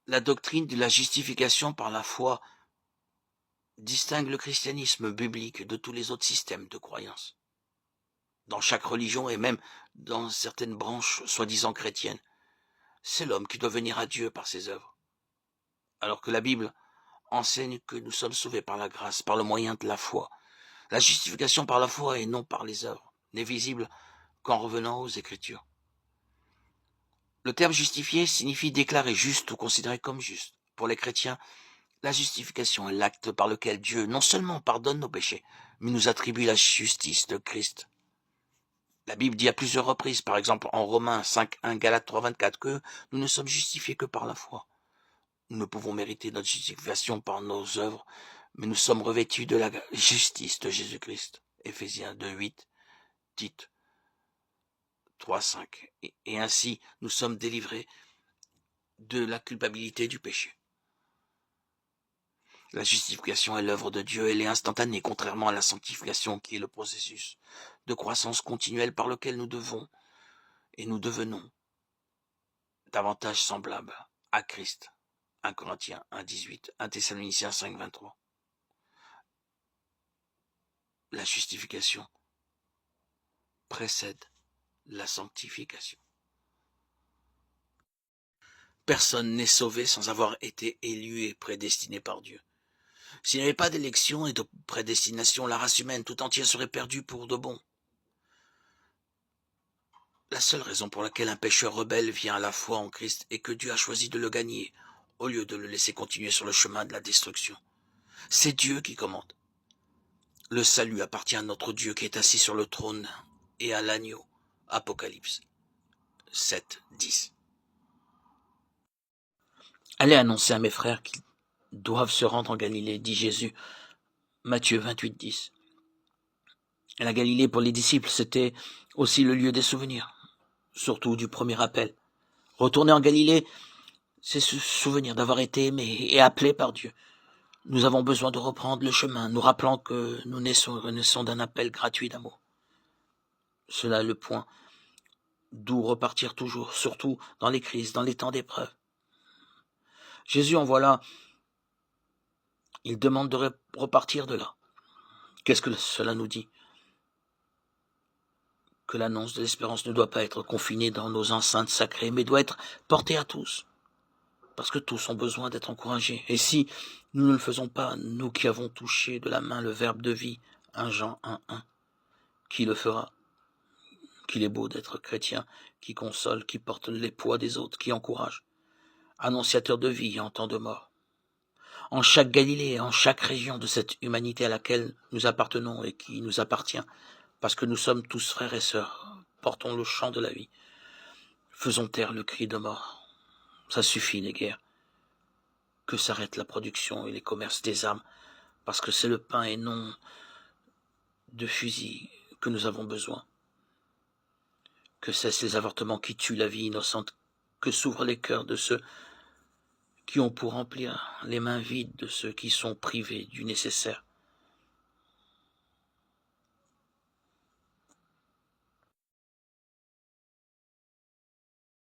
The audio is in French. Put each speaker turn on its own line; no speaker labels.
La doctrine de la justification par la foi distingue le christianisme biblique de tous les autres systèmes de croyance. Dans chaque religion et même dans certaines branches soi-disant chrétiennes, c'est l'homme qui doit venir à Dieu par ses œuvres. Alors que la Bible enseigne que nous sommes sauvés par la grâce, par le moyen de la foi. La justification par la foi et non par les œuvres n'est visible qu'en revenant aux Écritures. Le terme justifié signifie déclarer juste ou considérer comme juste. Pour les chrétiens, la justification est l'acte par lequel Dieu non seulement pardonne nos péchés, mais nous attribue la justice de Christ. La Bible dit à plusieurs reprises, par exemple en Romains 5:1, Galates 3:24, que nous ne sommes justifiés que par la foi. Nous ne pouvons mériter notre justification par nos œuvres, mais nous sommes revêtus de la justice de Jésus-Christ. Éphésiens 2:8, Tite 3:5. Et ainsi, nous sommes délivrés de la culpabilité du péché. La justification est l'œuvre de Dieu, elle est instantanée, contrairement à la sanctification qui est le processus de croissance continuelle par lequel nous devons et nous devenons davantage semblables à Christ. 1 Corinthiens 1:18, 1 Thessaloniciens 5:23. La justification précède la sanctification. Personne n'est sauvé sans avoir été élu et prédestiné par Dieu. S'il n'y avait pas d'élection et de prédestination, la race humaine tout entière serait perdue pour de bon. La seule raison pour laquelle un pécheur rebelle vient à la foi en Christ est que Dieu a choisi de le gagner, au lieu de le laisser continuer sur le chemin de la destruction. C'est Dieu qui commande. Le salut appartient à notre Dieu qui est assis sur le trône et à l'agneau. Apocalypse 7:10. Allez annoncer à mes frères qu'ils doivent se rendre en Galilée, dit Jésus. Matthieu 28:10. La Galilée pour les disciples, c'était aussi le lieu des souvenirs, surtout du premier appel. Retourner en Galilée, c'est se souvenir d'avoir été aimé et appelé par Dieu. Nous avons besoin de reprendre le chemin, nous rappelant que nous naissons d'un appel gratuit d'amour. Cela est le point d'où repartir toujours, surtout dans les crises, dans les temps d'épreuve. Jésus en voilà, il demande de repartir de là. Qu'est-ce que cela nous dit? Que l'annonce de l'espérance ne doit pas être confinée dans nos enceintes sacrées, mais doit être portée à tous. Parce que tous ont besoin d'être encouragés. Et si nous ne le faisons pas, nous qui avons touché de la main le verbe de vie, 1 Jean 1:1, qui le fera? Qu'il est beau d'être chrétien, qui console, qui porte les poids des autres, qui encourage. Annonciateur de vie en temps de mort. En chaque Galilée, en chaque région de cette humanité à laquelle nous appartenons et qui nous appartient, parce que nous sommes tous frères et sœurs, portons le chant de la vie. Faisons taire le cri de mort. Ça suffit, les guerres. Que s'arrête la production et les commerces des armes, parce que c'est le pain et non de fusils que nous avons besoin. Que cessent les avortements qui tuent la vie innocente, que s'ouvrent les cœurs de ceux qui ont pour remplir les mains vides de ceux qui sont privés du nécessaire.